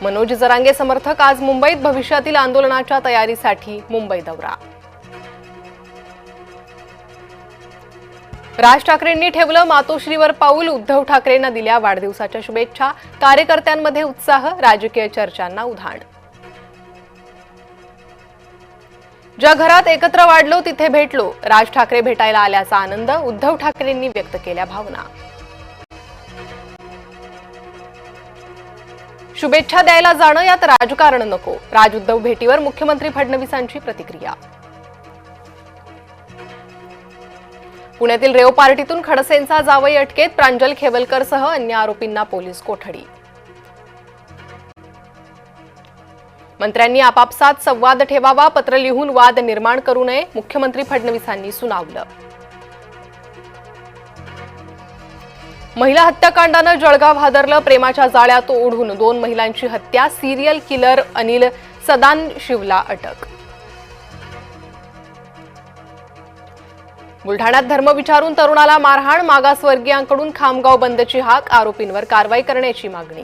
मनोज जरांगे समर्थक आज मुंबईत भविष्यातील आंदोलनाच्या तयारीसाठी मुंबई दौरा। राज ठाकरेंनी ठेवलं मातोश्रीवर पाऊल, उद्धव ठाकरेंना दिल्या वाढदिवसाच्या शुभेच्छा, कार्यकर्त्यांमध्ये उत्साह, राजकीय चर्चांना उधाण। ज्या घरात एकत्र वाढलो तिथे भेटलो, राज ठाकरे भेटायला आल्याचा आनंद, उद्धव ठाकरेंनी व्यक्त केल्या भावना। शुभेच्छा द्यायला जाणं यात राजकारण नको, राज उद्धव भेटीवर मुख्यमंत्री फडणवीसांची प्रतिक्रिया। पुण्यातील रेव पार्टीतून खडसेंचा जावई अटकेत, प्रांजल खेवलकरसह अन्य आरोपींना पोलीस कोठडी। मंत्र्यांनी आपापसात संवाद ठेवावा, पत्र लिहून वाद निर्माण करू नये, मुख्यमंत्री फडणवीसांनी सुनावलं। महिला हत्याकांडानं जळगाव हादरलं, प्रेमाच्या जाळ्यात ओढून 2 महिलांची हत्या, सिरियल किलर अनिल सदानशिवला अटक। बुलढाण्यात धर्म विचारून तरुणाला मारहाण, मागासवर्गीयांकडून खामगाव बंदची हाक, आरोपींवर कारवाई करण्याची मागणी।